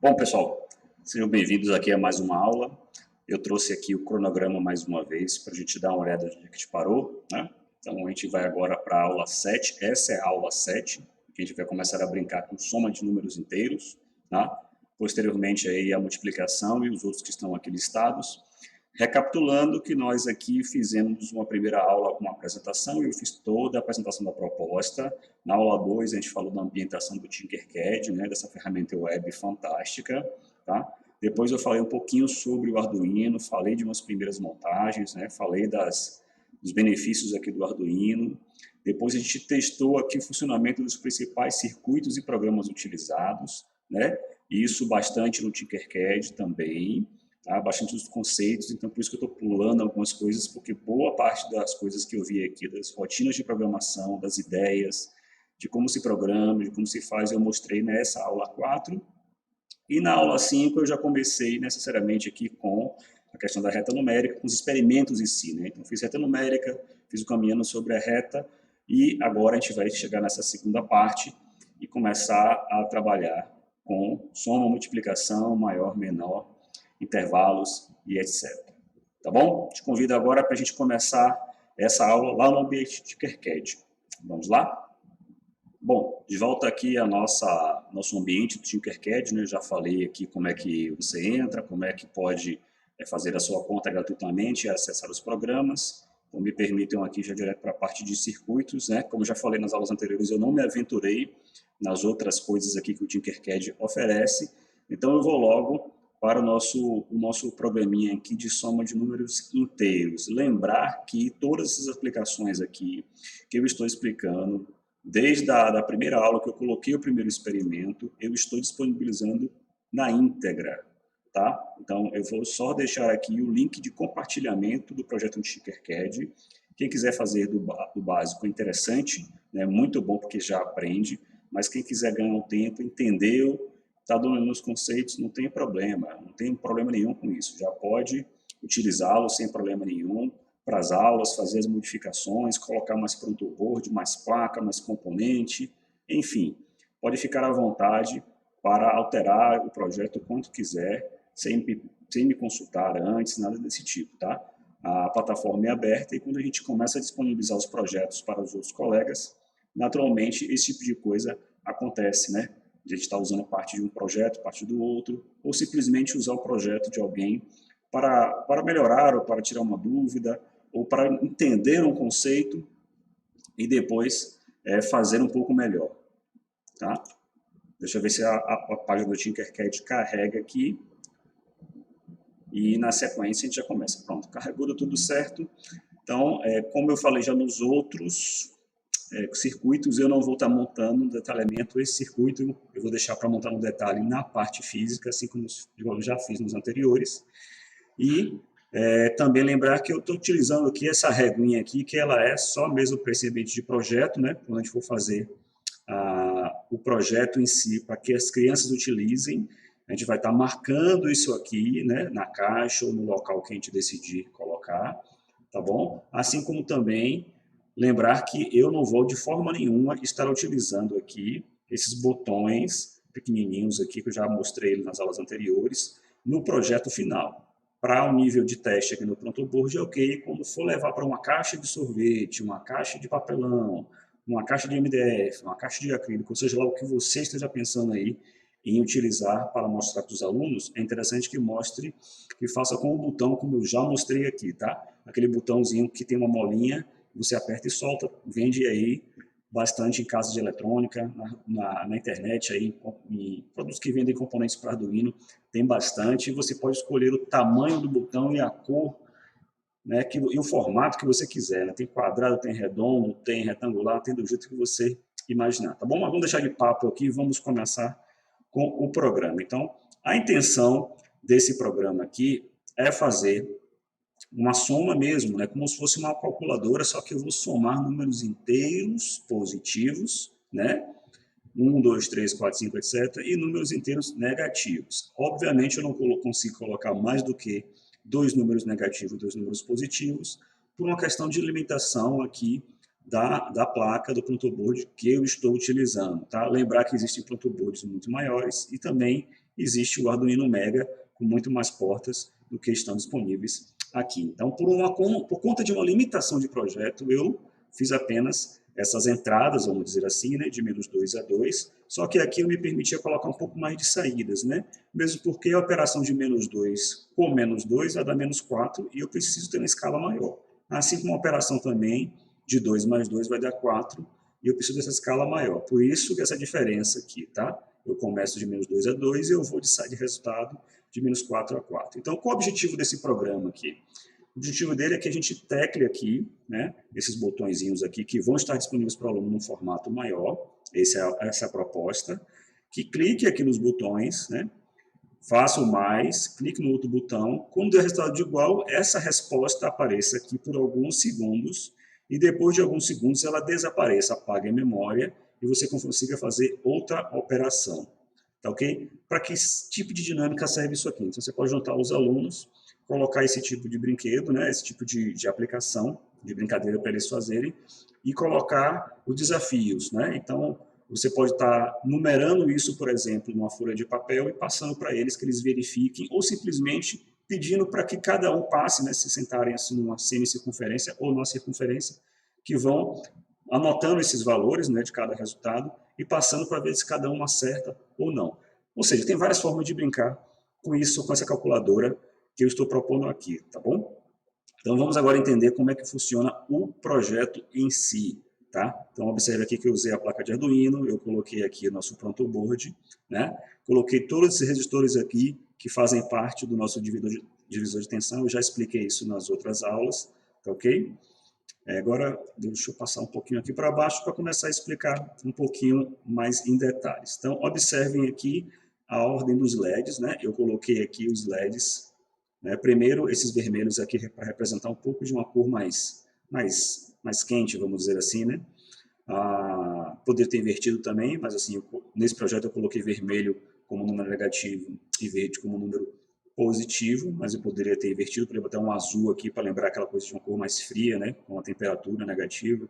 Bom, pessoal, sejam bem-vindos aqui a mais uma aula. Eu trouxe aqui o cronograma mais uma vez para a gente dar uma olhada onde a gente parou, né? Então, a gente vai agora para a aula 7. Essa é a aula 7, que a gente vai começar a brincar com soma de números inteiros, tá? Posteriormente, aí, a multiplicação e os outros que estão aqui listados. Recapitulando que nós aqui fizemos uma primeira aula com uma apresentação, eu fiz toda a apresentação da proposta. Na aula 2 a gente falou da ambientação do Tinkercad, né, dessa ferramenta web fantástica, tá? Depois eu falei um pouquinho sobre o Arduino, falei de umas primeiras montagens, né, falei dos benefícios aqui do Arduino. Depois a gente testou aqui o funcionamento dos principais circuitos e programas utilizados, né? Isso bastante no Tinkercad também. Tá? Bastante dos conceitos, então por isso que eu estou pulando algumas coisas, porque boa parte das coisas que eu vi aqui, das rotinas de programação, das ideias, de como se programa, de como se faz, eu mostrei nessa aula 4. E na aula 5 eu já comecei necessariamente aqui com a questão da reta numérica, com os experimentos em si, né? Então fiz reta numérica, fiz o caminhando sobre a reta, e agora a gente vai chegar nessa segunda parte e começar a trabalhar com soma, multiplicação, maior, menor, intervalos e etc. Tá bom? Te convido agora para a gente começar essa aula lá no ambiente de Tinkercad. Vamos lá? Bom, de volta aqui a nosso ambiente do Tinkercad, né? Eu já falei aqui como é que você entra, como é que pode fazer a sua conta gratuitamente e acessar os programas. Então, me permitam aqui já direto para a parte de circuitos, né? Como eu já falei nas aulas anteriores, eu não me aventurei nas outras coisas aqui que o Tinkercad oferece, então eu vou logo para o nosso programinha aqui de soma de números inteiros. Lembrar que todas essas aplicações aqui que eu estou explicando, desde a primeira aula que eu coloquei o primeiro experimento, eu estou disponibilizando na íntegra, tá? Então, eu vou só deixar aqui o link de compartilhamento do projeto do Tinkercad. Quem quiser fazer do básico é interessante, né? Muito bom porque já aprende, mas quem quiser ganhar um tempo, entendeu, está dominando os conceitos, não tem problema nenhum com isso, já pode utilizá-lo sem problema nenhum para as aulas, fazer as modificações, colocar mais pronto board, mais placa, mais componente, enfim, pode ficar à vontade para alterar o projeto quanto quiser, sem me consultar antes, nada desse tipo, tá? A plataforma é aberta e quando a gente começa a disponibilizar os projetos para os outros colegas, naturalmente esse tipo de coisa acontece, né? A gente está usando parte de um projeto, parte do outro, ou simplesmente usar o projeto de alguém para melhorar, ou para tirar uma dúvida, ou para entender um conceito e depois fazer um pouco melhor. Tá? Deixa eu ver se a página do Tinkercad carrega aqui. E na sequência a gente já começa. Pronto, carregou tudo certo. Então, como eu falei já nos outros circuitos, eu não vou estar montando no detalhamento esse circuito, eu vou deixar para montar no detalhe na parte física, assim como eu já fiz nos anteriores. E também lembrar que eu estou utilizando aqui essa reguinha aqui, que ela é só mesmo para esse ambiente de projeto, né? Quando a gente for fazer o projeto em si, para que as crianças utilizem, a gente vai estar marcando isso aqui, né? Na caixa ou no local que a gente decidir colocar, tá bom? Assim como também lembrar que eu não vou de forma nenhuma estar utilizando aqui esses botões pequenininhos aqui, que eu já mostrei nas aulas anteriores, no projeto final. Para o nível de teste aqui no Pronto Board, é ok. Quando for levar para uma caixa de sorvete, uma caixa de papelão, uma caixa de MDF, uma caixa de acrílico, ou seja lá o que você esteja pensando aí em utilizar para mostrar para os alunos, é interessante que mostre, que faça com o botão, como eu já mostrei aqui, tá? Aquele botãozinho que tem uma molinha, você aperta e solta, vende aí bastante em casas de eletrônica, na internet, aí, em produtos que vendem componentes para Arduino, tem bastante, e você pode escolher o tamanho do botão e a cor, né, e o formato que você quiser, né? Tem quadrado, tem redondo, tem retangular, tem do jeito que você imaginar, tá bom? Mas vamos deixar de papo aqui e vamos começar com o programa. Então, a intenção desse programa aqui é fazer uma soma mesmo, né? Como se fosse uma calculadora, só que eu vou somar números inteiros positivos, né? 1, 2, 3, 4, 5, etc. E números inteiros negativos. Obviamente, eu não consigo colocar mais do que 2 números negativos e 2 números positivos, por uma questão de limitação aqui da placa do pronto board que eu estou utilizando. Tá? Lembrar que existem pronto boards muito maiores e também existe o Arduino Mega com muito mais portas do que estão disponíveis aqui. Então, por conta de uma limitação de projeto, eu fiz apenas essas entradas, vamos dizer assim, né, de -2 a 2, só que aqui eu me permitia colocar um pouco mais de saídas, né, mesmo porque a operação de -2 com -2 vai dar -4 e eu preciso ter uma escala maior. Assim como a operação também de 2 mais 2 vai dar 4 e eu preciso dessa escala maior. Por isso que essa diferença aqui, tá? Eu começo de -2 a 2 e eu vou de resultado de -4 a 4. Então, qual é o objetivo desse programa aqui? O objetivo dele é que a gente tecle aqui, né, esses botõezinhos aqui que vão estar disponíveis para o aluno num formato maior, essa é a proposta, que clique aqui nos botões, né, faça o mais, clique no outro botão, quando der resultado de igual, essa resposta apareça aqui por alguns segundos, e depois de alguns segundos ela desapareça, apague a memória, e você consiga fazer outra operação. Tá ok? Para que tipo de dinâmica serve isso aqui? Então, você pode juntar os alunos, colocar esse tipo de brinquedo, né, esse tipo de aplicação, de brincadeira para eles fazerem, e colocar os desafios. Né? Então, você pode estar numerando isso, por exemplo, numa folha de papel e passando para eles que eles verifiquem, ou simplesmente pedindo para que cada um passe, né, se sentarem assim numa semicircunferência ou numa circunferência, que vão anotando esses valores, né, de cada resultado e passando para ver se cada um acerta ou não. Ou seja, tem várias formas de brincar com isso, com essa calculadora que eu estou propondo aqui, tá bom? Então vamos agora entender como é que funciona o projeto em si, tá? Então observe aqui que eu usei a placa de Arduino, eu coloquei aqui o nosso pronto board, né? Coloquei todos esses resistores aqui que fazem parte do nosso divisor de tensão, eu já expliquei isso nas outras aulas, tá ok? Agora, deixa eu passar um pouquinho aqui para baixo para começar a explicar um pouquinho mais em detalhes. Então, observem aqui a ordem dos LEDs, né? Eu coloquei aqui os LEDs, né? Primeiro, esses vermelhos aqui para representar um pouco de uma cor mais quente, vamos dizer assim, né? Poderia ter invertido também, mas assim, nesse projeto eu coloquei vermelho como número negativo e verde como número positivo, mas eu poderia ter invertido, poderia botar um azul aqui para lembrar aquela coisa de uma cor mais fria, né, com uma temperatura negativa,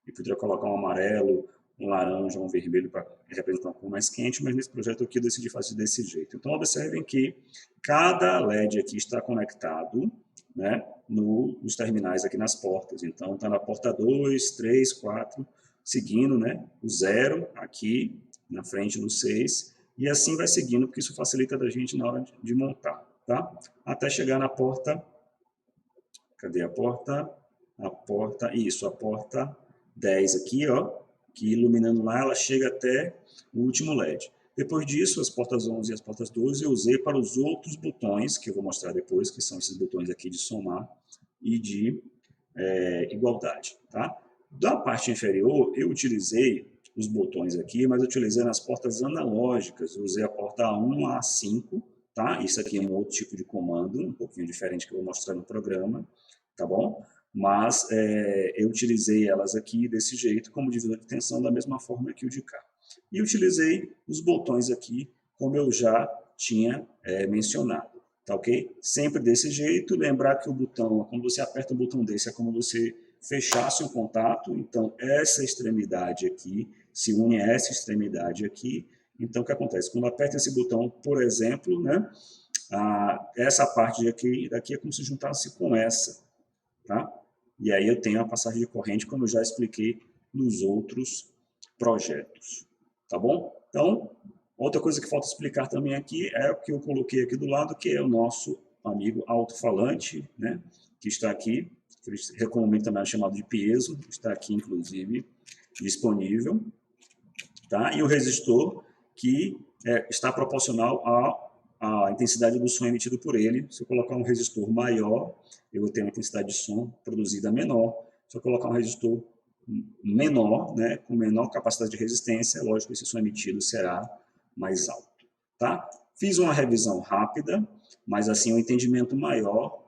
e poderia colocar um amarelo, um laranja, um vermelho para representar uma cor mais quente, mas nesse projeto aqui eu decidi fazer desse jeito. Então observem que cada LED aqui está conectado, né, nos terminais aqui nas portas. Então está na porta 2, 3, 4, seguindo, né, o 0 aqui na frente do 6, e assim vai seguindo, porque isso facilita da gente na hora de montar, tá? Até chegar na porta, cadê a porta? A porta 10 aqui, ó, que iluminando lá, ela chega até o último LED. Depois disso, as portas 11 e as portas 12 eu usei para os outros botões, que eu vou mostrar depois, que são esses botões aqui de somar e de igualdade, tá? Da parte inferior, eu utilizei os botões aqui, mas eu utilizei nas portas analógicas, eu usei a porta A1 a A5, tá? Isso aqui é um outro tipo de comando, um pouquinho diferente que eu vou mostrar no programa, tá bom? Mas eu utilizei elas aqui desse jeito, como divisor de tensão, da mesma forma que o de cá. E utilizei os botões aqui, como eu já tinha mencionado, tá ok? Sempre desse jeito, lembrar que o botão, quando você aperta o botão desse, é como você fechasse o contato, então essa extremidade aqui se une a essa extremidade aqui. Então o que acontece? Quando aperta esse botão, por exemplo, né, essa parte daqui é como se juntasse com essa, tá? E aí eu tenho a passagem de corrente, como eu já expliquei nos outros projetos, tá bom? Então, outra coisa que falta explicar também aqui é o que eu coloquei aqui do lado, que é o nosso amigo alto-falante, né, que está aqui, que comumente também é chamado de piezo, está aqui, inclusive, disponível, tá? E o resistor, que está proporcional à intensidade do som emitido por ele. Se eu colocar um resistor maior, eu vou ter uma intensidade de som produzida menor. Se eu colocar um resistor menor, né, com menor capacidade de resistência, lógico que esse som emitido será mais alto, tá? Fiz uma revisão rápida, mas assim um entendimento maior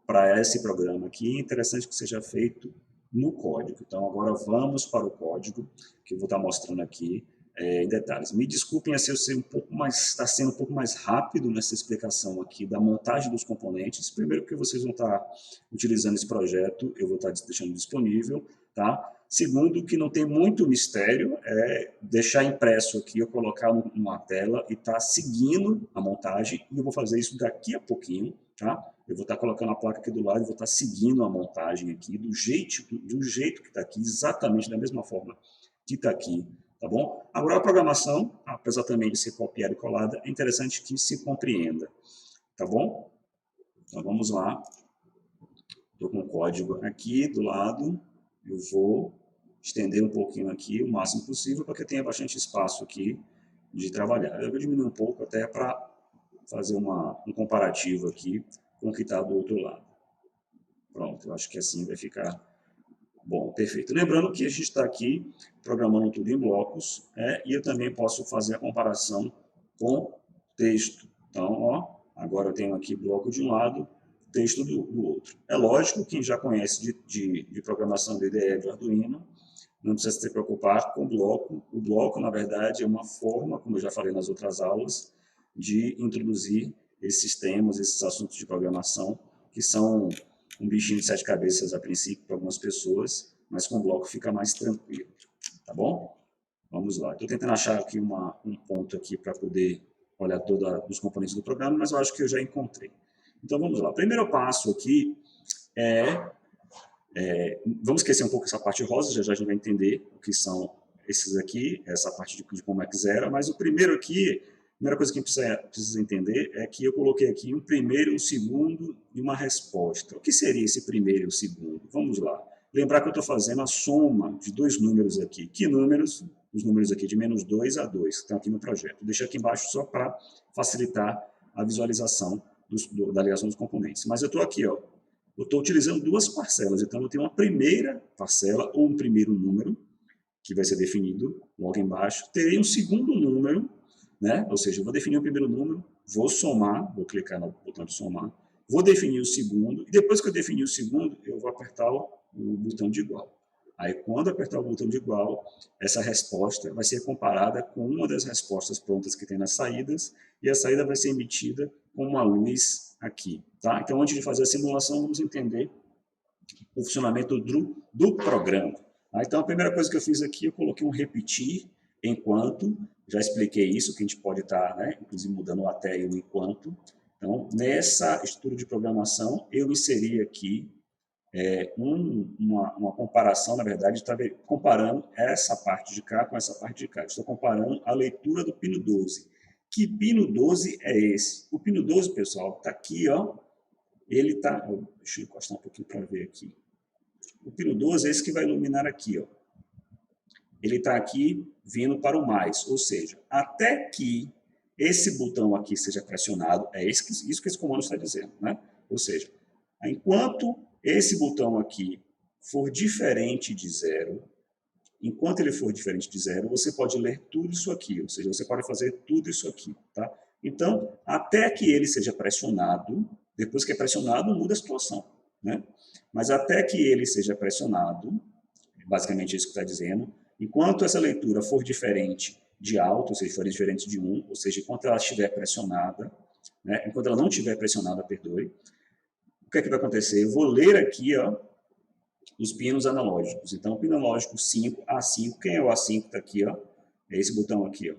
para esse programa aqui, é interessante que seja feito no código. Então agora vamos para o código, que eu vou estar mostrando aqui em detalhes. Me desculpem se eu ser está sendo um pouco mais rápido nessa explicação aqui da montagem dos componentes. Primeiro porque vocês vão estar utilizando esse projeto, eu vou estar deixando disponível tá? Segundo, que não tem muito mistério, é deixar impresso aqui, eu colocar numa tela e tá seguindo a montagem, e eu vou fazer isso daqui a pouquinho, tá? Eu vou estar colocando a placa aqui do lado e vou estar seguindo a montagem aqui do jeito que está aqui, exatamente da mesma forma que está aqui, tá bom? Agora a programação, apesar também de ser copiada e colada, é interessante que se compreenda, tá bom? Então vamos lá. Estou com o código aqui do lado, eu vou estender um pouquinho aqui, o máximo possível, para que tenha bastante espaço aqui de trabalhar. Eu vou diminuir um pouco até para fazer um comparativo aqui com o que está do outro lado. Pronto, eu acho que assim vai ficar bom, perfeito. Lembrando que a gente está aqui programando tudo em blocos, e eu também posso fazer a comparação com texto. Então, ó, agora eu tenho aqui bloco de um lado, texto do outro. É lógico, quem já conhece de programação de IDE de Arduino, não precisa se preocupar com o bloco. O bloco, na verdade, é uma forma, como eu já falei nas outras aulas, de introduzir esses temas, esses assuntos de programação, que são um bichinho de 7 cabeças a princípio para algumas pessoas, mas com o bloco fica mais tranquilo, tá bom? Vamos lá. Estou tentando achar aqui um ponto aqui para poder olhar todos os componentes do programa, mas eu acho que eu já encontrei. Então vamos lá. O primeiro passo aqui vamos esquecer um pouco essa parte rosa, já a gente vai entender o que são esses aqui, essa parte de como é que zera, mas o primeiro aqui, a primeira coisa que a gente precisa entender é que eu coloquei aqui um primeiro, um segundo e uma resposta. O que seria esse primeiro e o segundo? Vamos lá. Lembrar que eu estou fazendo a soma de dois números aqui. Que números? Os números aqui de -2 a 2, que estão aqui no projeto. Vou deixar aqui embaixo só para facilitar a visualização da ligação dos componentes. Mas eu estou aqui, ó. Eu estou utilizando duas parcelas, então eu tenho uma primeira parcela, ou um primeiro número, que vai ser definido logo embaixo. Terei um segundo número, né? Ou seja, eu vou definir o primeiro número, vou somar, vou clicar no botão de somar, vou definir o segundo, e depois que eu definir o segundo, eu vou apertar o botão de igual. Aí, quando apertar o botão de igual, essa resposta vai ser comparada com uma das respostas prontas que tem nas saídas, e a saída vai ser emitida com uma luz aqui. Tá? Então, antes de fazer a simulação, vamos entender o funcionamento do programa. Tá? Então, a primeira coisa que eu fiz aqui, eu coloquei um repetir enquanto, já expliquei isso, que a gente pode estar, né, inclusive mudando o até e o enquanto. Então, nessa estrutura de programação, eu inseri aqui uma comparação, na verdade, está comparando essa parte de cá com essa parte de cá. Estou comparando a leitura do pino 12. Que pino 12 é esse? O pino 12, pessoal, está aqui, ó. Ele está... Deixa eu encostar um pouquinho para ver aqui. O pino 12 é esse que vai iluminar aqui, ó. Ele está aqui vindo para o mais, ou seja, até que esse botão aqui seja pressionado, é isso que esse comando está dizendo, né? Ou seja, enquanto esse botão aqui for diferente de 0, enquanto ele for diferente de 0, você pode ler tudo isso aqui, ou seja, você pode fazer tudo isso aqui, tá? Então, até que ele seja pressionado, depois que é pressionado, muda a situação, né? Mas até que ele seja pressionado, basicamente isso que está dizendo, enquanto essa leitura for diferente de alto, ou seja, for diferente de 1, ou seja, enquanto ela estiver pressionada, né? Enquanto ela não estiver pressionada, perdoe, o que é que vai acontecer? Eu vou ler aqui, ó, os pinos analógicos. Então, o pino analógico 5, A5, quem é o A5 que está aqui, ó? É esse botão aqui, ó.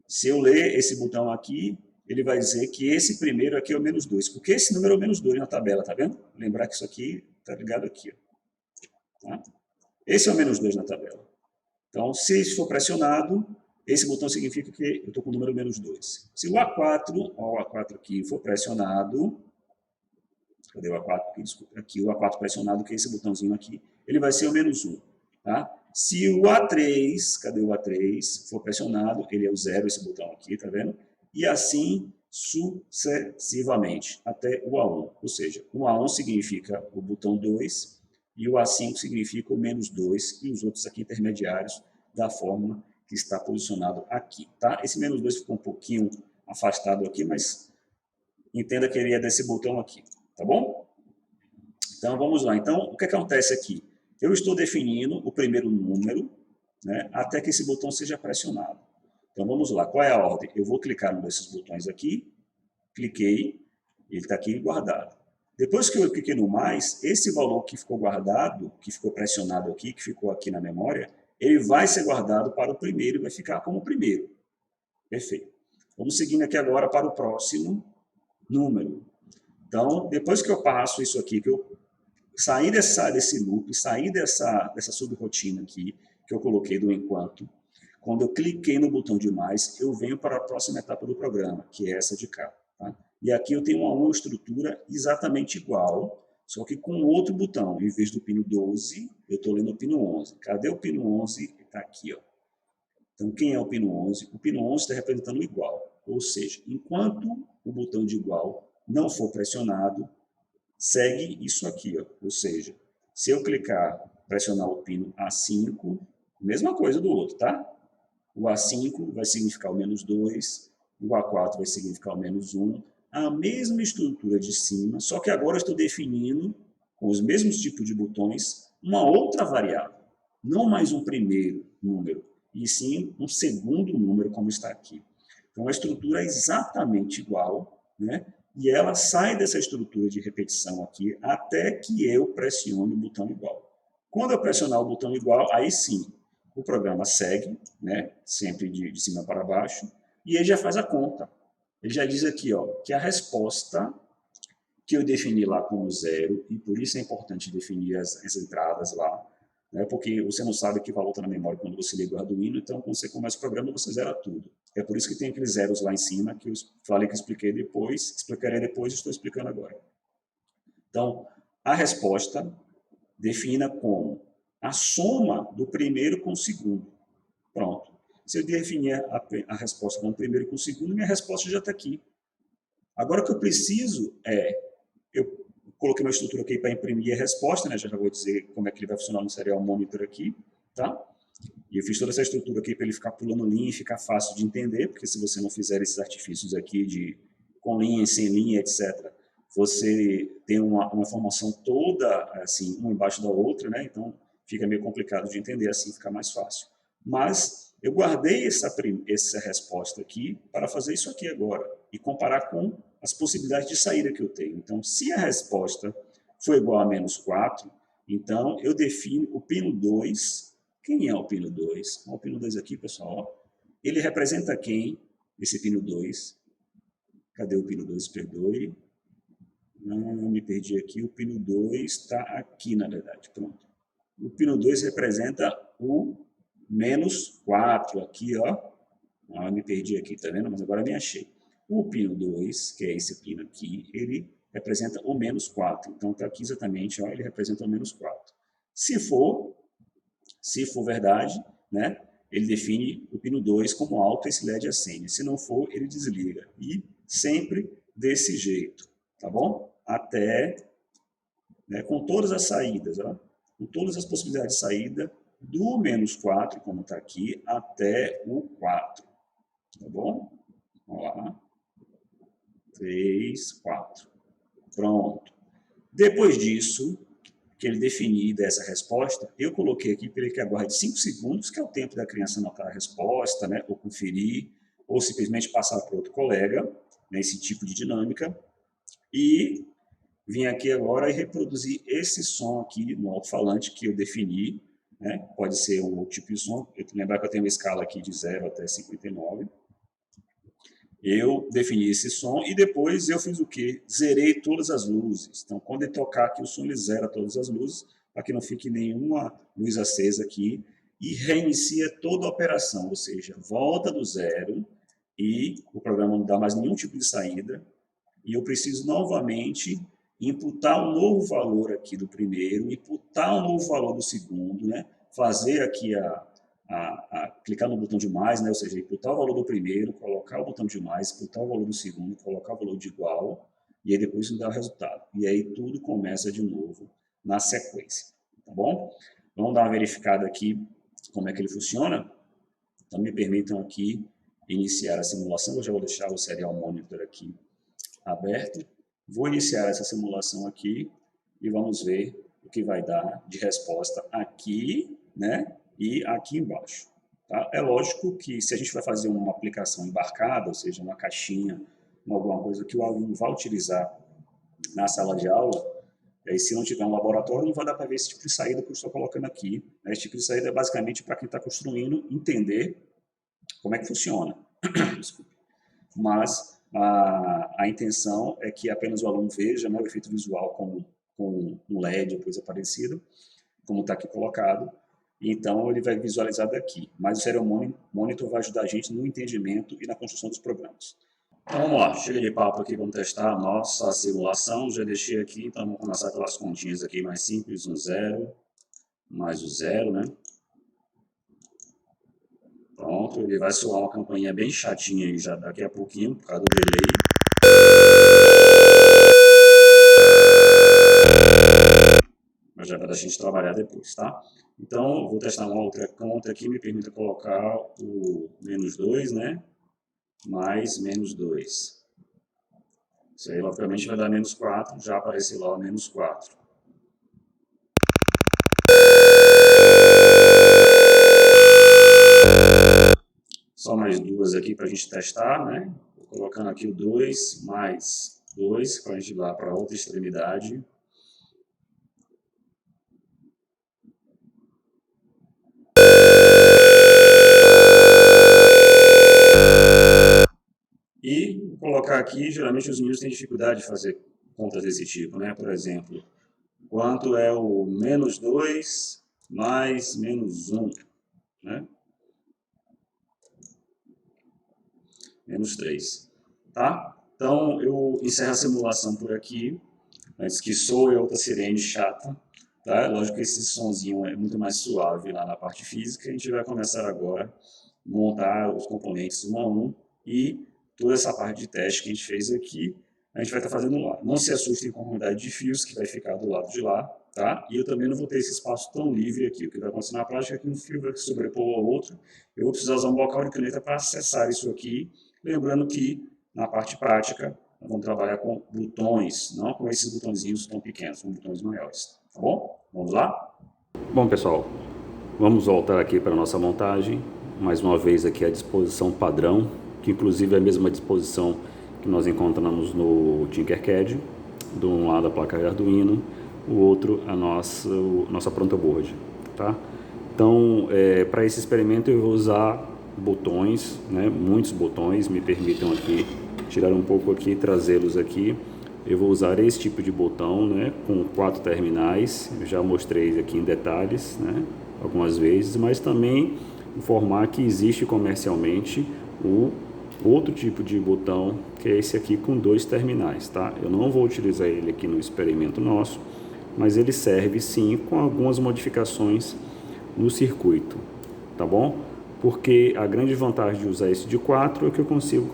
Se eu ler esse botão aqui, ele vai dizer que esse primeiro aqui é o -2, porque esse número é o -2 na tabela, tá vendo? Lembrar que isso aqui está ligado aqui, ó. Tá? Esse é o -2 na tabela. Então, se isso for pressionado, esse botão significa que eu estou com o número -2. Se o A4, ó, o A4 aqui, for pressionado, cadê o A4 aqui? Desculpa, aqui o A4 pressionado, que é esse botãozinho aqui, ele vai ser o -1. Tá? Se o A3, cadê o A3, for pressionado, ele é o 0, esse botão aqui, tá vendo? E assim sucessivamente, até o A1. Ou seja, o A1 significa o botão 2 e o A5 significa o -2 e os outros aqui intermediários da fórmula que está posicionado aqui. Tá? Esse -2 ficou um pouquinho afastado aqui, mas entenda que ele é desse botão aqui. Tá bom? Então, vamos lá. Então, o que acontece aqui? Eu estou definindo o primeiro número, né, até que esse botão seja pressionado. Então, vamos lá. Qual é a ordem? Eu vou clicar num desses botões aqui, cliquei, ele está aqui guardado. Depois que eu cliquei no mais, esse valor que ficou guardado, que ficou pressionado aqui, que ficou aqui na memória, ele vai ser guardado para o primeiro e vai ficar como primeiro. Perfeito. Vamos seguindo aqui agora para o próximo número. Então, depois que eu passo isso aqui, que eu sair desse loop, sair dessa subrotina aqui, que eu coloquei do enquanto, quando eu cliquei no botão de mais, eu venho para a próxima etapa do programa, que é essa de cá. Tá? E aqui eu tenho uma estrutura exatamente igual, só que com outro botão. Em vez do pino 12, eu estou lendo o pino 11. Cadê o pino 11? Está aqui. Ó. Então, quem é o pino 11? O pino 11 está representando o igual. Ou seja, enquanto o botão de igual não for pressionado, segue isso aqui, ó. Ou seja, se eu clicar, pressionar o pino A5, mesma coisa do outro, tá? O A5 vai significar o menos 2, o A4 vai significar o menos 1, a mesma estrutura de cima, só que agora eu estou definindo, com os mesmos tipos de botões, uma outra variável. Não mais um primeiro número, e sim um segundo número, como está aqui. Então, a estrutura é exatamente igual, né? E ela sai dessa estrutura de repetição aqui até que eu pressione o botão igual. Quando eu pressionar o botão igual, aí sim, o programa segue, né, sempre de cima para baixo, e ele já faz a conta. Ele já diz aqui, ó, que a resposta que eu defini lá como 0, e por isso é importante definir as entradas lá, né, porque você não sabe que valor está na memória quando você liga o Arduino, então quando você começa o programa, você zera tudo. É por isso que tem aqueles zeros lá em cima, que eu falei que explicarei depois, estou explicando agora. Então, a resposta defina como a soma do primeiro com o segundo. Pronto. Se eu definir a resposta com o primeiro e com o segundo, minha resposta já está aqui. Agora, o que eu preciso eu coloquei uma estrutura aqui para imprimir a resposta, né? Já vou dizer como é que ele vai funcionar no Serial Monitor aqui, tá? E eu fiz toda essa estrutura aqui para ele ficar pulando linha e ficar fácil de entender, porque se você não fizer esses artifícios aqui de com linha, sem linha, etc., você tem uma informação toda, assim, uma embaixo da outra, né? Então, fica meio complicado de entender, assim fica mais fácil. Mas eu guardei essa resposta aqui para fazer isso aqui agora e comparar com as possibilidades de saída que eu tenho. Então, se a resposta for igual a menos 4, então eu defino o pino 2. Quem é o pino 2? O pino 2 aqui, pessoal, ele representa quem? Esse pino 2. Cadê o pino 2? Perdoe. Não, me perdi aqui. O pino 2 está aqui, na verdade. Pronto. O pino 2 representa o menos 4 aqui, ó. Ah, me perdi aqui, tá vendo? Mas agora me achei. O pino 2, que é esse pino aqui, ele representa o menos 4. Então, está aqui exatamente, ó, ele representa o menos 4. Se for verdade, né, ele define o pino 2 como alto, esse LED acende. Se não for, ele desliga. E sempre desse jeito, tá bom? Até, né, com todas as saídas, ó, com todas as possibilidades de saída, do menos 4, como está aqui, até o 4. Tá bom? Vamos lá. 3, 4. Pronto. Depois disso, que ele definir dessa resposta, eu coloquei aqui para ele que aguarde 5 segundos, que é o tempo da criança anotar a resposta, né, ou conferir, ou simplesmente passar para outro colega, né, esse tipo de dinâmica, e vim aqui agora e reproduzir esse som aqui no alto-falante que eu defini, né, pode ser um outro tipo de som, lembrar que eu tenho uma escala aqui de 0 até 59, eu defini esse som e depois eu fiz o quê? Zerei todas as luzes. Então, quando ele tocar aqui o som, ele zera todas as luzes, para que não fique nenhuma luz acesa aqui, e reinicia toda a operação, ou seja, volta do zero e o programa não dá mais nenhum tipo de saída, e eu preciso novamente imputar um novo valor aqui do primeiro, imputar um novo valor do segundo, né? Fazer aqui clicar no botão de mais, né? Ou seja, imputar o valor do primeiro, colocar o botão de mais, imputar o valor do segundo, colocar o valor de igual, e aí depois nos dá o resultado. E aí tudo começa de novo na sequência, tá bom? Vamos dar uma verificada aqui como é que ele funciona. Então, me permitam aqui iniciar a simulação. Eu já vou deixar o Serial Monitor aqui aberto. Vou iniciar essa simulação aqui e vamos ver o que vai dar de resposta aqui, né? E aqui embaixo. Tá? É lógico que se a gente vai fazer uma aplicação embarcada, ou seja, uma caixinha, alguma coisa que o aluno vai utilizar na sala de aula, e se não tiver um laboratório, não vai dar para ver esse tipo de saída que eu estou colocando aqui. Esse tipo de saída é basicamente para quem está construindo entender como é que funciona. Desculpe. Mas a intenção é que apenas o aluno veja, né, o efeito visual com um LED ou coisa parecida, como está aqui colocado. Então, ele vai visualizar daqui. Mas o Serial Monitor vai ajudar a gente no entendimento e na construção dos programas. Então, vamos lá. Chega de papo aqui, vamos testar a nossa simulação. Já deixei aqui, então vamos começar pelas continhas aqui mais simples, um 0, mais o 0, né? Pronto, ele vai soar uma campainha bem chatinha aí já daqui a pouquinho, por causa do delay. Mas já vai dar a gente trabalhar depois, tá? Então, vou testar uma outra conta aqui, me permita colocar o -2, né? Mais -2. Isso aí, logicamente, vai dar -4, já apareceu lá o -4. Só mais duas aqui para a gente testar, né? Vou colocando aqui o 2 mais 2 para a gente ir lá para outra extremidade. E vou colocar aqui, geralmente os meninos têm dificuldade de fazer contas desse tipo, né? Por exemplo, quanto é o -2 mais -1, né? -3, tá? Então, eu encerro a simulação por aqui, antes que soe outra sirene chata, tá? Lógico que esse sonzinho é muito mais suave lá na parte física. A gente vai começar agora a montar os componentes um a um e toda essa parte de teste que a gente fez aqui, a gente vai estar fazendo lá. Não se assustem com a quantidade de fios que vai ficar do lado de lá, tá? E eu também não vou ter esse espaço tão livre aqui. O que vai acontecer na prática é que um fio vai se sobrepor ao outro. Eu vou precisar usar um bocal de caneta para acessar isso aqui. Lembrando que, na parte prática, nós vamos trabalhar com botões, não com esses botõezinhos tão pequenos, com botões maiores. Tá bom? Vamos lá? Bom, pessoal, vamos voltar aqui para a nossa montagem. Mais uma vez aqui a disposição padrão, que inclusive é a mesma disposição que nós encontramos no Tinkercad. De um lado a placa de Arduino, o outro a nossa pronta board, tá? Então, para esse experimento eu vou usar botões, né? Muitos botões, me permitam aqui tirar um pouco aqui e trazê-los aqui. Eu vou usar esse tipo de botão, né? Com 4 terminais, eu já mostrei aqui em detalhes, né? Algumas vezes, mas também informar que existe comercialmente o outro tipo de botão, que é esse aqui com 2 terminais, tá? Eu não vou utilizar ele aqui no experimento nosso, mas ele serve sim com algumas modificações no circuito, tá bom? Porque a grande vantagem de usar esse de 4 é que eu consigo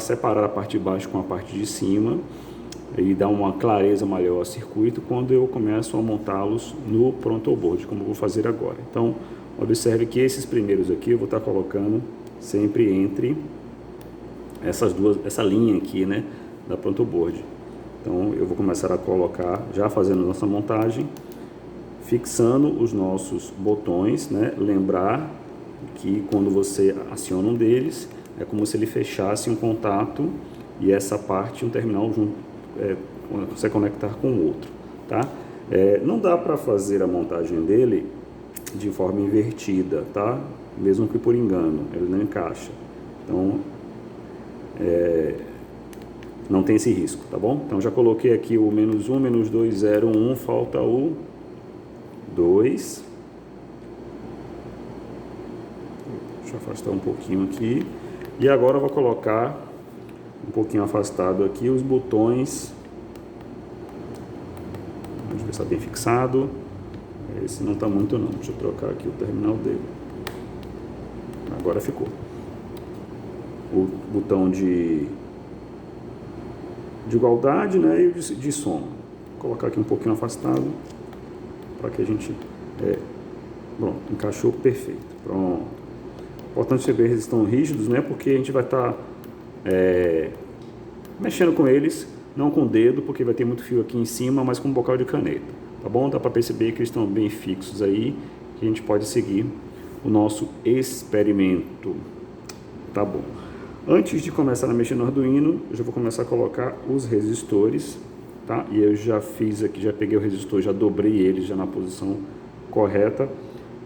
separar a parte de baixo com a parte de cima e dar uma clareza maior ao circuito quando eu começo a montá-los no pronto board, como eu vou fazer agora. Então, observe que esses primeiros aqui eu vou estar colocando sempre entre essa linha aqui, né, da pronto board. Então, eu vou começar a colocar, já fazendo nossa montagem, fixando os nossos botões, né? Lembrar que quando você aciona um deles, é como se ele fechasse um contato e essa parte, um terminal junto, você conectar com o outro, tá? Não dá para fazer a montagem dele de forma invertida, tá? Mesmo que por engano, ele não encaixa. Então, não tem esse risco, tá bom? Então, já coloquei aqui o -1, -2, 0, 1, falta o 2. Deixa eu afastar um pouquinho aqui. E agora eu vou colocar um pouquinho afastado aqui os botões. Vamos ver se está bem fixado. Esse não está muito não. Deixa eu trocar aqui o terminal dele. Agora ficou. O botão de igualdade, né, e o de som. Vou colocar aqui um pouquinho afastado para que a gente... pronto, encaixou perfeito. Pronto. Importante você ver que eles estão rígidos, né, porque a gente vai estar mexendo com eles, não com o dedo, porque vai ter muito fio aqui em cima, mas com um bocal de caneta. Tá bom? Dá para perceber que eles estão bem fixos aí, que a gente pode seguir o nosso experimento. Tá bom. Antes de começar a mexer no Arduino, eu já vou começar a colocar os resistores, tá? E eu já fiz aqui, já peguei o resistor, já dobrei ele já na posição correta,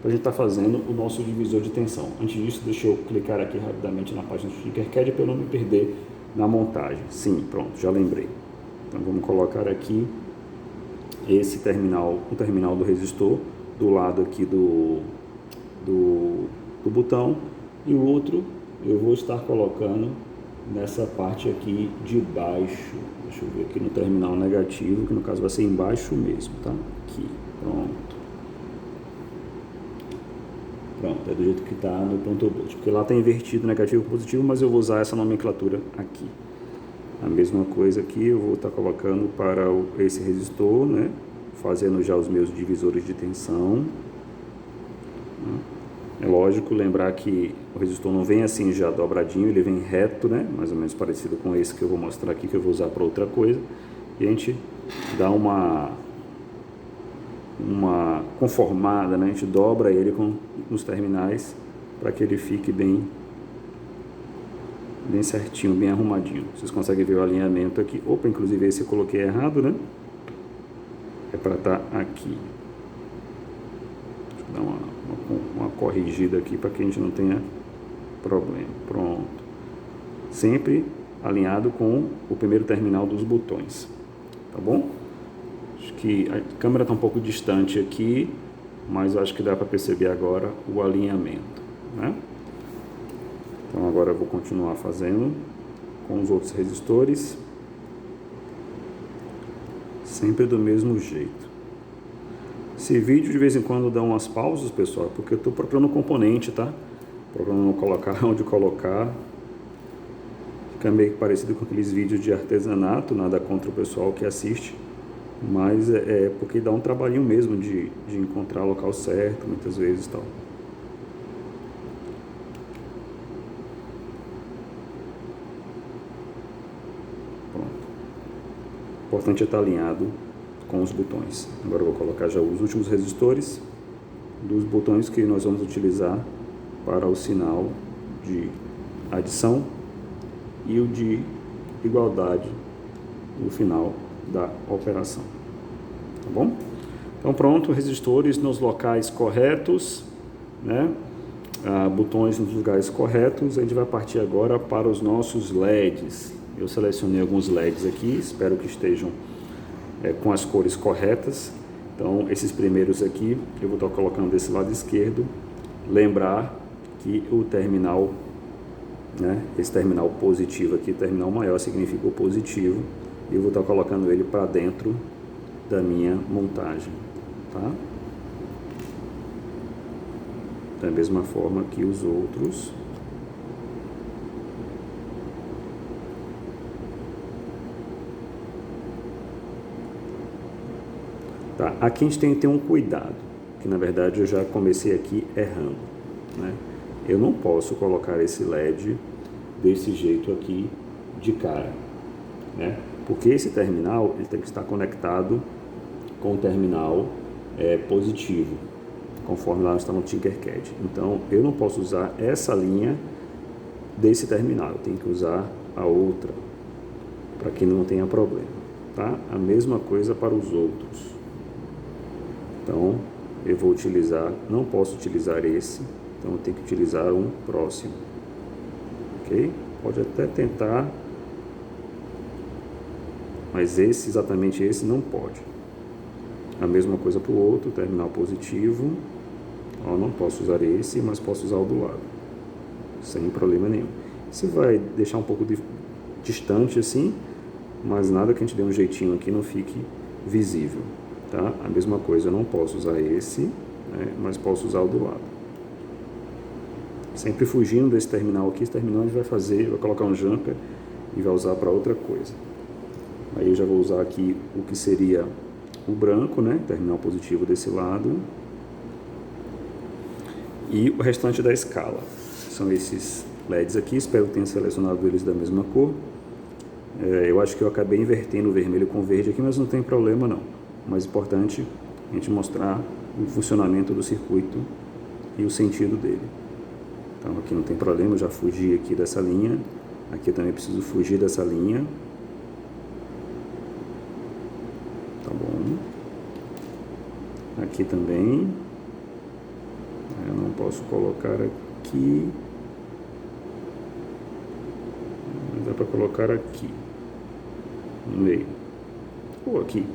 para a gente estar fazendo o nosso divisor de tensão. Antes disso, deixa eu clicar aqui rapidamente na página do Tinkercad para eu não me perder na montagem. Sim, pronto, já lembrei. Então vamos colocar aqui esse terminal, o terminal do resistor, do lado aqui do botão, e o outro eu vou estar colocando nessa parte aqui de baixo. Deixa eu ver aqui no terminal negativo, que no caso vai ser embaixo mesmo, tá? Aqui, pronto. Pronto, é do jeito que está no pronto boot, porque lá está invertido negativo e positivo, mas eu vou usar essa nomenclatura aqui. A mesma coisa aqui eu vou estar colocando para esse resistor, né? Fazendo já os meus divisores de tensão. É lógico lembrar que o resistor não vem assim já dobradinho, ele vem reto, né? Mais ou menos parecido com esse que eu vou mostrar aqui, que eu vou usar para outra coisa. E a gente dá uma conformada, né? A gente dobra ele nos terminais para que ele fique bem certinho, bem arrumadinho. Vocês conseguem ver o alinhamento aqui. Opa, inclusive esse eu coloquei errado, né? É para estar aqui. Deixa eu dar uma corrigida aqui para que a gente não tenha problema. Pronto. Sempre alinhado com o primeiro terminal dos botões. Tá bom? Acho que a câmera está um pouco distante aqui, mas acho que dá para perceber agora o alinhamento, né? Então agora eu vou continuar fazendo com os outros resistores, sempre do mesmo jeito. Esse vídeo de vez em quando dá umas pausas, pessoal, porque eu estou procurando componente, tá? Procurando colocar onde colocar. Fica meio parecido com aqueles vídeos de artesanato, nada contra o pessoal que assiste, mas é porque dá um trabalhinho mesmo de encontrar o local certo, muitas vezes, tal. O importante é estar alinhado com os botões. Agora eu vou colocar já os últimos resistores dos botões que nós vamos utilizar para o sinal de adição e o de igualdade no final da operação. Tá bom? Então pronto, resistores nos locais corretos, né? Botões nos lugares corretos. A gente vai partir agora para os nossos LEDs. Eu selecionei alguns LEDs aqui, espero que estejam com as cores corretas. Então, esses primeiros aqui, eu vou estar colocando desse lado esquerdo. Lembrar que o terminal, né, esse terminal positivo aqui, terminal maior, significa o positivo. E eu vou estar colocando ele para dentro da minha montagem, tá? Da mesma forma que os outros. Tá, aqui a gente tem que ter um cuidado, que na verdade eu já comecei aqui errando, né? Eu não posso colocar esse LED desse jeito aqui de cara, né? Porque esse terminal ele tem que estar conectado com o terminal positivo, conforme lá está no Tinkercad. Então eu não posso usar essa linha desse terminal, eu tenho que usar a outra, para que não tenha problema, tá? A mesma coisa para os outros. Então, eu vou utilizar, não posso utilizar esse, então eu tenho que utilizar um próximo, ok? Pode até tentar, mas exatamente esse não pode. A mesma coisa para o outro, terminal positivo, ó, não posso usar esse, mas posso usar o do lado, sem problema nenhum. Você vai deixar um pouco distante assim, mas nada que a gente dê um jeitinho aqui não fique visível. Tá? A mesma coisa, eu não posso usar esse, né, mas posso usar o do lado. Sempre fugindo desse terminal aqui. Esse terminal a gente vai colocar um jumper e vai usar para outra coisa. Aí eu já vou usar aqui o que seria o branco, né, terminal positivo desse lado. E o restante da escala. São esses LEDs aqui, espero que tenha selecionado eles da mesma cor. Eu acho que eu acabei invertendo o vermelho com o verde aqui, mas não tem problema não. O mais importante é a gente mostrar o funcionamento do circuito e o sentido dele. Então aqui não tem problema, eu já fugi aqui dessa linha. Aqui eu também preciso fugir dessa linha. Aqui também. Eu não posso colocar aqui. Mas dá para colocar aqui. No meio. Ou aqui.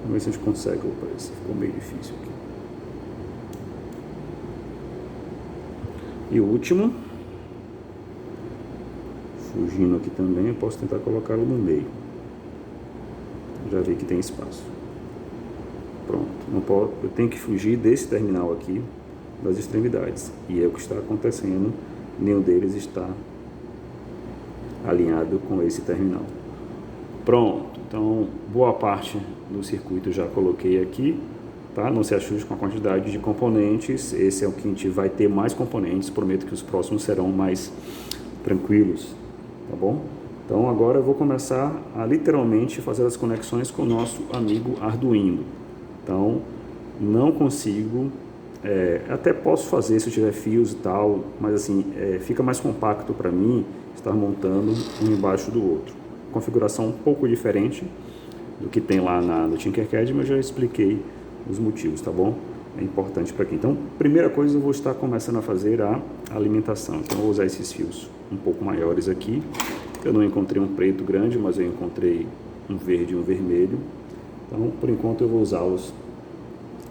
Vamos ver se a gente consegue. Opa, esse ficou meio difícil aqui. E o último. Fugindo aqui também, eu posso tentar colocá-lo no meio. Já vi que tem espaço. Pronto. Não pode, eu tenho que fugir desse terminal aqui, das extremidades. E é o que está acontecendo. Nenhum deles está alinhado com esse terminal. Pronto. Então, boa parte do circuito já coloquei aqui. Tá? Não se assuste com a quantidade de componentes. Esse é o que a gente vai ter mais componentes. Prometo que os próximos serão mais tranquilos. Tá bom? Então agora eu vou começar a literalmente fazer as conexões com o nosso amigo Arduino. Então não consigo, até posso fazer se eu tiver fios e tal, mas assim, fica mais compacto para mim estar montando um embaixo do outro. Configuração um pouco diferente do que tem lá no Tinkercad, mas já expliquei os motivos, tá bom? É importante para aqui. Então, primeira coisa, eu vou estar começando a fazer a alimentação. Então, eu vou usar esses fios um pouco maiores aqui. Eu não encontrei um preto grande, mas eu encontrei um verde e um vermelho. Então, por enquanto, eu vou usá-los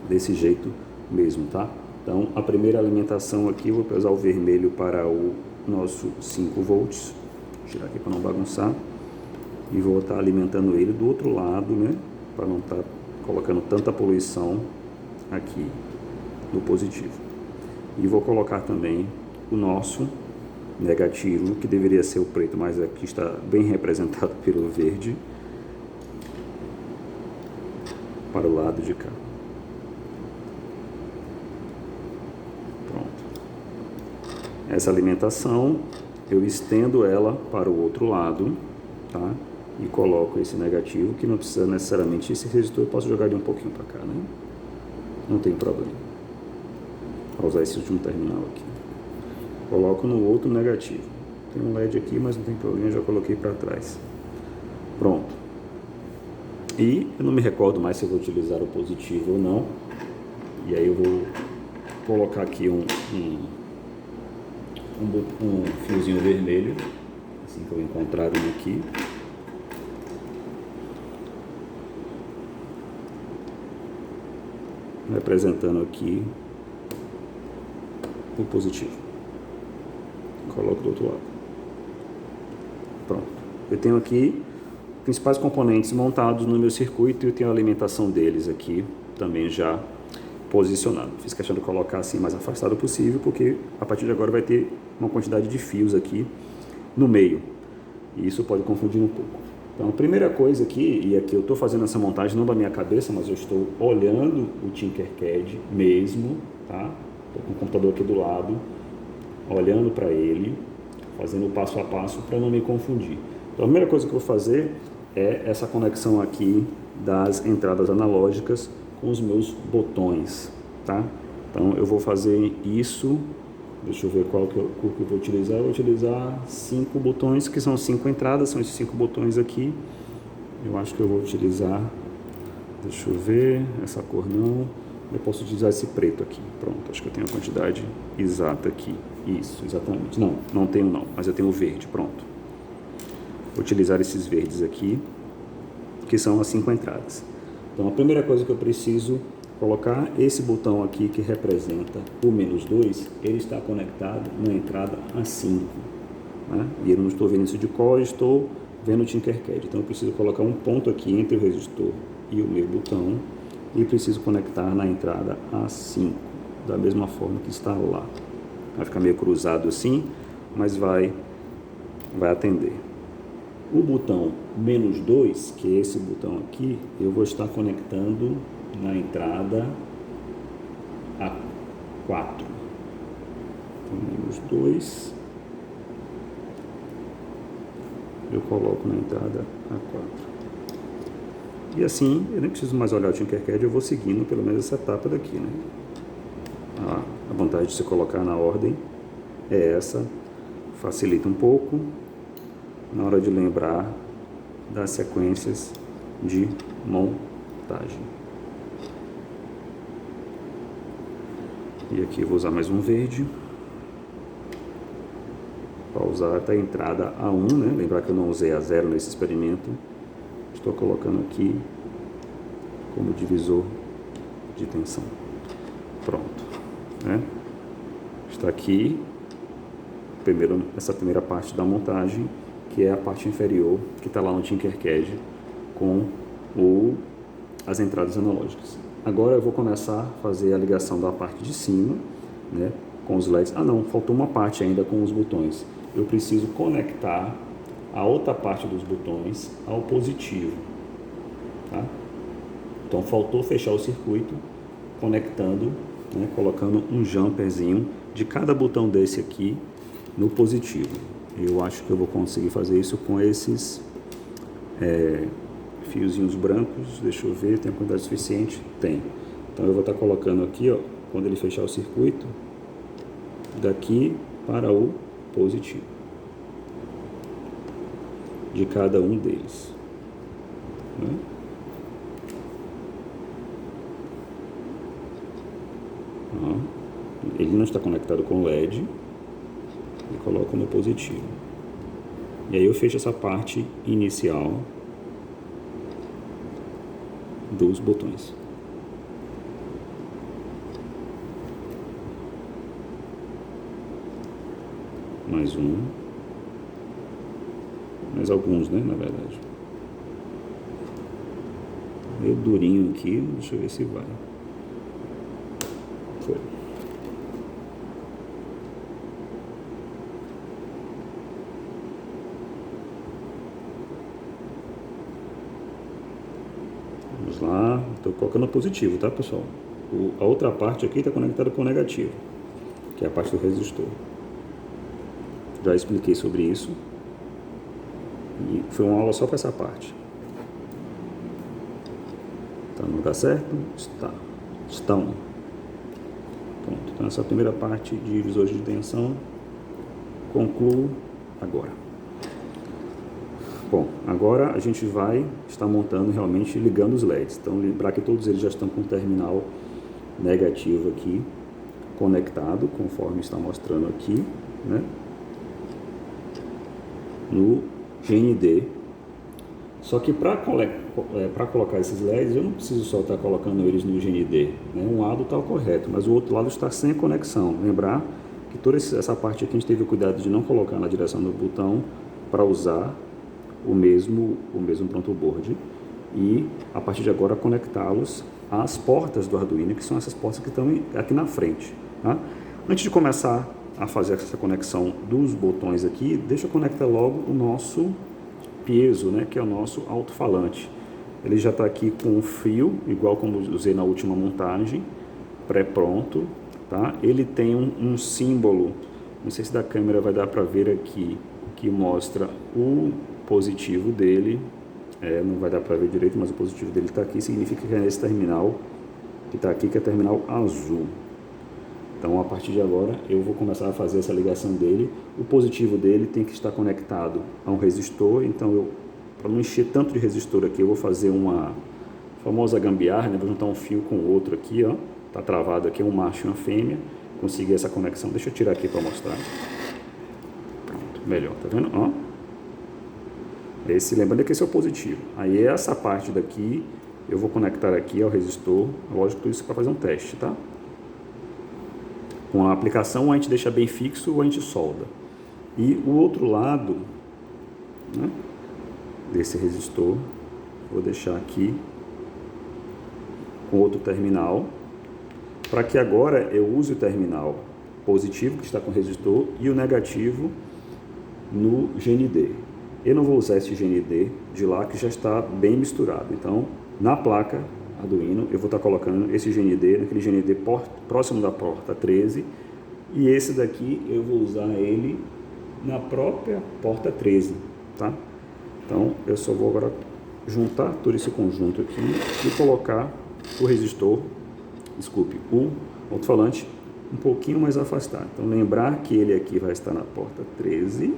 desse jeito mesmo, tá? Então, a primeira alimentação aqui, eu vou pesar o vermelho para o nosso 5 volts. Vou tirar aqui para não bagunçar. E vou estar alimentando ele do outro lado, né? Para não estar colocando tanta poluição aqui no positivo. E vou colocar também o nosso negativo, que deveria ser o preto, mas aqui está bem representado pelo verde, para o lado de cá. Pronto. Essa alimentação eu estendo ela para o outro lado, tá? E coloco esse negativo, que não precisa necessariamente esse resistor, eu posso jogar ele um pouquinho para cá, né? Não tem problema. Vou usar esse último terminal aqui. Coloco no outro negativo. Tem um LED aqui, mas não tem problema, já coloquei para trás. Pronto. E eu não me recordo mais se eu vou utilizar o positivo ou não. E aí eu vou colocar aqui um fiozinho vermelho, assim que eu encontrar um aqui. Representando aqui o positivo. Coloco do outro lado. Pronto. Eu tenho aqui os principais componentes montados no meu circuito e eu tenho a alimentação deles aqui também já posicionado. Fiz questão de colocar assim mais afastado possível, porque a partir de agora vai ter uma quantidade de fios aqui no meio. E isso pode confundir um pouco. Então, a primeira coisa aqui, e aqui eu estou fazendo essa montagem não da minha cabeça, mas eu estou olhando o Tinkercad mesmo, tá? Estou com o computador aqui do lado, olhando para ele, fazendo o passo a passo para não me confundir. Então, a primeira coisa que eu vou fazer é essa conexão aqui das entradas analógicas com os meus botões, tá? Então, eu vou fazer isso. Deixa eu ver qual que eu vou utilizar. Eu vou utilizar 5 botões, que são 5 entradas, são esses 5 botões aqui. Eu acho que eu vou utilizar, deixa eu ver, essa cor não. Eu posso utilizar esse preto aqui. Pronto, acho que eu tenho a quantidade exata aqui. Isso, exatamente. Não tenho não, mas eu tenho o verde, pronto. Vou utilizar esses verdes aqui, que são as 5 entradas. Então, a primeira coisa que eu preciso colocar, esse botão aqui que representa o -2, ele está conectado na entrada A5, né? E eu não estou vendo isso de cor, estou vendo o Tinkercad. Então eu preciso colocar um ponto aqui entre o resistor e o meu botão e preciso conectar na entrada A5, da mesma forma que está lá. Vai ficar meio cruzado assim, mas vai atender. O botão -2, que é esse botão aqui, eu vou estar conectando na entrada A4. Então, -2, eu coloco na entrada A4. E assim, eu nem preciso mais olhar o Tinkercad, eu vou seguindo pelo menos essa etapa daqui, né? A vantagem de se colocar na ordem é essa, facilita um pouco na hora de lembrar das sequências de montagem. E aqui eu vou usar mais um verde. Para usar até a entrada A1, né? Lembrar que eu não usei A0 nesse experimento. Estou colocando aqui como divisor de tensão. Pronto, né? Está aqui essa primeira parte da montagem, que é a parte inferior, que está lá no Tinkercad com as entradas analógicas. Agora eu vou começar a fazer a ligação da parte de cima, né, com os LEDs. Ah não, faltou uma parte ainda com os botões. Eu preciso conectar a outra parte dos botões ao positivo, tá? Então faltou fechar o circuito conectando, né, colocando um jumperzinho de cada botão desse aqui no positivo. Eu acho que eu vou conseguir fazer isso com esses fiozinhos brancos. Deixa eu ver, tem a quantidade suficiente? Tem. Então eu vou estar colocando aqui, ó, quando ele fechar o circuito, daqui para o positivo de cada um deles, né? Ó, ele não está conectado com o LED e coloco no positivo. E aí eu fecho essa parte inicial dos botões. Mais um. Mais alguns, né, na verdade. Meio durinho aqui, deixa eu ver se vai. Foi. Vamos lá, estou colocando positivo, tá, pessoal? A outra parte aqui está conectada com o negativo, que é a parte do resistor. Já expliquei sobre isso. E foi uma aula só para essa parte. Tá no lugar certo? Está. Estão. Pronto. Então essa primeira parte de divisores de tensão concluo agora. Bom, agora a gente vai estar montando realmente, ligando os LEDs. Então lembrar que todos eles já estão com o terminal negativo aqui conectado, conforme está mostrando aqui, né, no GND. Só que para colocar esses LEDs, eu não preciso só estar colocando eles no GND, né? Um lado está correto, mas o outro lado está sem conexão. Lembrar que toda essa parte aqui a gente teve o cuidado de não colocar na direção do botão para usar o mesmo pronto board, e a partir de agora conectá-los às portas do Arduino, que são essas portas que estão aqui na frente, tá? Antes de começar a fazer essa conexão dos botões aqui, deixa eu conectar logo o nosso piezo, né, que é o nosso alto-falante. Ele já está aqui com o fio, igual como usei na última montagem, pré-pronto, tá? Ele tem um símbolo, não sei se da câmera vai dar para ver aqui, que mostra o positivo dele. Não vai dar para ver direito, mas o positivo dele está aqui, significa que é esse terminal que está aqui, que é terminal azul. Então, a partir de agora, eu vou começar a fazer essa ligação dele. O positivo dele tem que estar conectado a um resistor. Então, para não encher tanto de resistor aqui, eu vou fazer uma famosa gambiarra, né? Vou juntar um fio com o outro aqui, ó. Tá travado aqui, um macho e uma fêmea. Consegui essa conexão. Deixa eu tirar aqui para mostrar. Pronto, melhor, tá vendo? Ó. Lembrando que esse é o positivo. Aí, essa parte daqui, eu vou conectar aqui ao resistor. Lógico, tudo isso para fazer um teste, tá? Com a aplicação, a gente deixa bem fixo ou a gente solda. E o outro lado, né, desse resistor, vou deixar aqui com outro terminal, para que agora eu use o terminal positivo, que está com o resistor, e o negativo no GND. Eu não vou usar esse GND de lá, que já está bem misturado. Então, na placa Arduino, eu vou estar colocando esse GND, naquele GND próximo da porta 13, e esse daqui eu vou usar ele na própria porta 13, tá? Então, eu só vou agora juntar todo esse conjunto aqui e colocar o resistor, o alto-falante, um pouquinho mais afastado. Então, lembrar que ele aqui vai estar na porta 13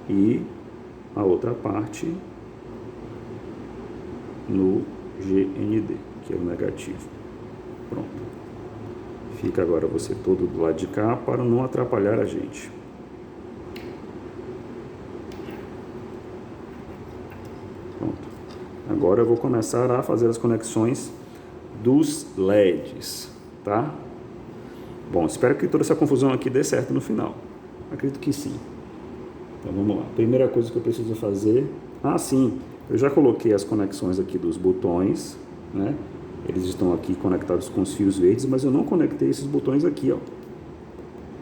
e a outra parte no GND, que é o negativo. Pronto. Fica agora você todo do lado de cá para não atrapalhar a gente. Pronto. Agora eu vou começar a fazer as conexões dos LEDs, tá? Bom, espero que toda essa confusão aqui dê certo no final. Acredito que sim. Então vamos lá. Primeira coisa que eu preciso fazer... Ah, sim. Eu já coloquei as conexões aqui dos botões, né? Eles estão aqui conectados com os fios verdes, mas eu não conectei esses botões aqui, ó.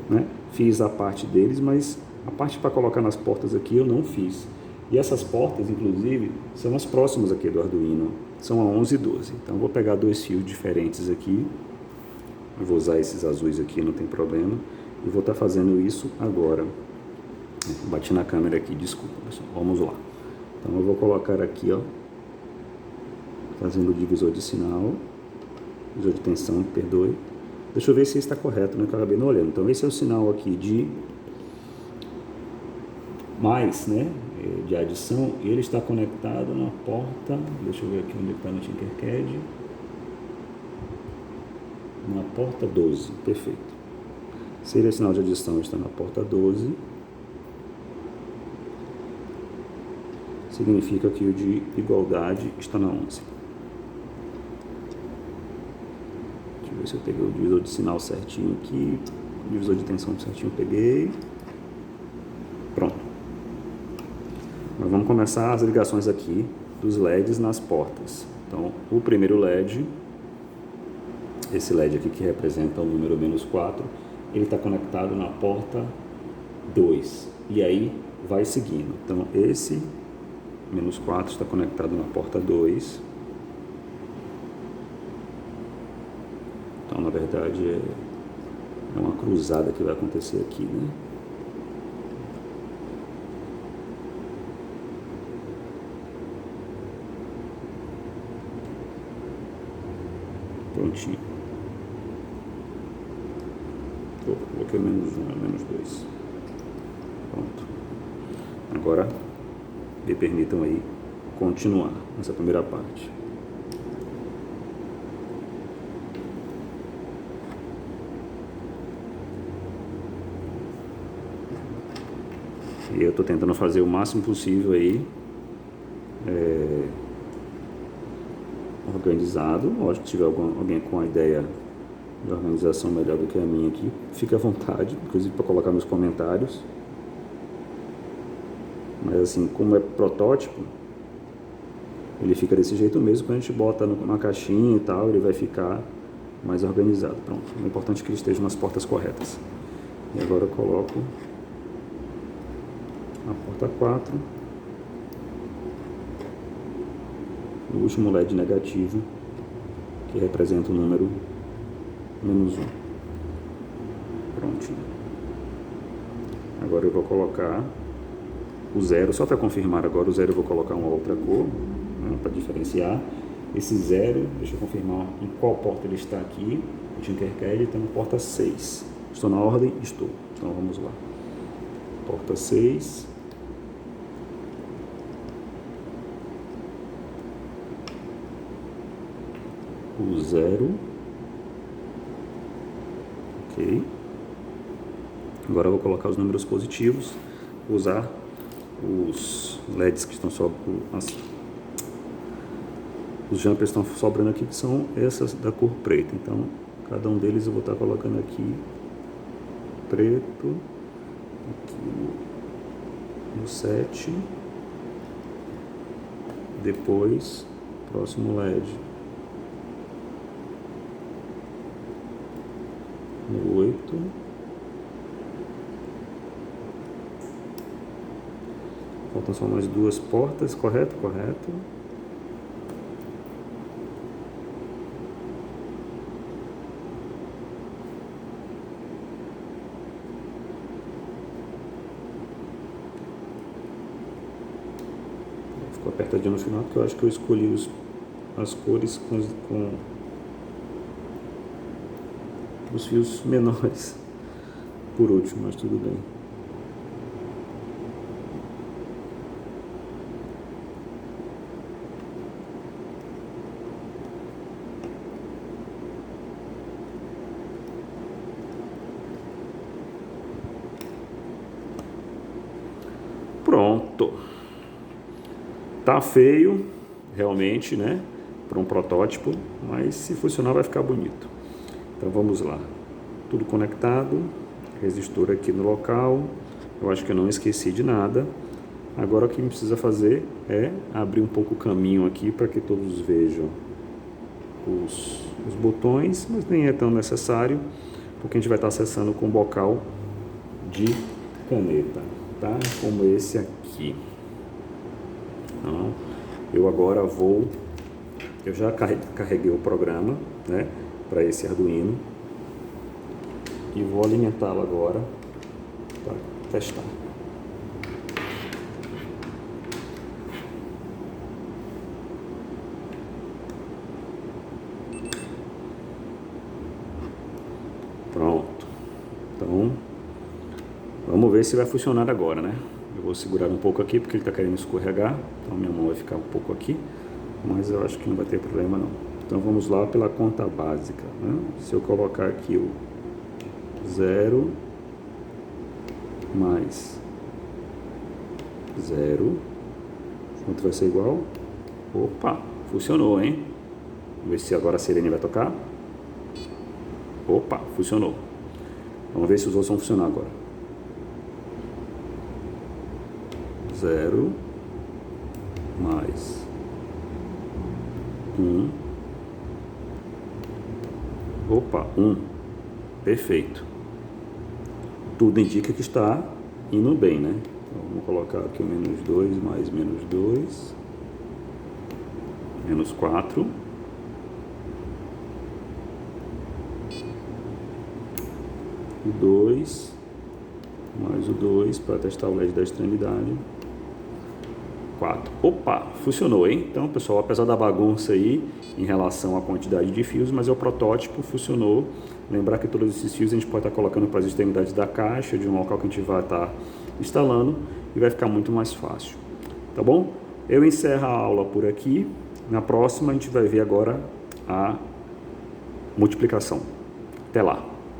Né? Fiz a parte deles, mas a parte para colocar nas portas aqui eu não fiz. E essas portas, inclusive, são as próximas aqui do Arduino. São a 11 e 12. Então eu vou pegar dois fios diferentes aqui. Eu vou usar esses azuis aqui, não tem problema. E vou estar fazendo isso agora. Bati na câmera aqui, desculpa, pessoal. Vamos lá. Então eu vou colocar aqui, ó, fazendo o divisor de sinal, divisor de tensão, perdoe. Deixa eu ver se está correto, né, que eu acabei não olhando. Então esse é o sinal aqui de mais, né, de adição. Ele está conectado na porta, deixa eu ver aqui onde está no Tinkercad, na porta 12, perfeito. Se ele é sinal de adição, está na porta 12, significa que o de igualdade está na 11. Deixa eu ver se eu peguei o divisor de sinal certinho aqui, o divisor de tensão certinho eu peguei. Pronto. Nós vamos começar as ligações aqui dos LEDs nas portas. Então, o primeiro LED, esse LED aqui que representa o número -4, ele está conectado na porta 2. E aí vai seguindo. Então, esse -4 está conectado na porta 2. Então, na verdade, é uma cruzada que vai acontecer aqui, né? Prontinho. Coloquei -1, -2. Pronto. Agora, me permitam aí continuar nessa primeira parte. E eu estou tentando fazer o máximo possível aí, organizado. Lógico que se tiver alguém com a ideia de organização melhor do que a minha aqui, fique à vontade, inclusive para colocar nos comentários. Mas assim, como é protótipo, ele fica desse jeito mesmo. Quando a gente bota numa caixinha e tal, ele vai ficar mais organizado. Pronto, o importante é que ele esteja nas portas corretas. E agora eu coloco a porta 4, o último LED negativo, que representa o número -1. Prontinho. Agora eu vou colocar o 0, só para confirmar agora, o 0 eu vou colocar uma outra cor, né, para diferenciar. Esse 0, deixa eu confirmar em qual porta ele está aqui. O Tinkercad está na porta 6. Estou na ordem? Estou. Então vamos lá. Porta 6. O 0. Ok. Agora eu vou colocar os números positivos. Vou usar os LEDs que estão sobrando, os jumpers estão sobrando aqui, que são essas da cor preta. Então, cada um deles eu vou estar colocando aqui preto, aqui no 7, depois próximo LED no 8, faltam só mais duas portas, correto? Correto. Ficou apertadinho no final, porque eu acho que eu escolhi as cores com os fios menores por último, mas tudo bem. Pronto. Tá feio, realmente, né? Para um protótipo, mas se funcionar vai ficar bonito. Então vamos lá. Tudo conectado, resistor aqui no local. Eu acho que eu não esqueci de nada. Agora o que precisa fazer é abrir um pouco o caminho aqui para que todos vejam os botões, mas nem é tão necessário, porque a gente vai estar acessando com bocal de caneta, tá? Como esse aqui. Então, eu agora eu já carreguei o programa, né, para esse Arduino e vou alimentá-lo agora para testar. Pronto. Então, vamos ver se vai funcionar agora, né? Eu vou segurar um pouco aqui porque ele está querendo escorregar, então minha mão vai ficar um pouco aqui, mas eu acho que não vai ter problema não. Então vamos lá pela conta básica, né? Se eu colocar aqui o 0 mais 0, quanto vai ser igual? Opa, funcionou, hein? Vamos ver se agora a sirene vai tocar. Opa, funcionou. Vamos ver se os outros vão funcionar agora. 0 mais 1. Opa, 1. Perfeito. Tudo indica que está indo bem, né? Então, vamos colocar aqui o menos 2 mais menos 2. Menos 4. O 2, mais o 2 para testar o LED da extremidade. 4. Opa, funcionou, hein? Então, pessoal, apesar da bagunça aí em relação à quantidade de fios, mas é o protótipo, funcionou. Lembrar que todos esses fios a gente pode estar colocando para as extremidades da caixa, de um local que a gente vai estar instalando, e vai ficar muito mais fácil. Tá bom? Eu encerro a aula por aqui. Na próxima a gente vai ver agora a multiplicação. Até lá!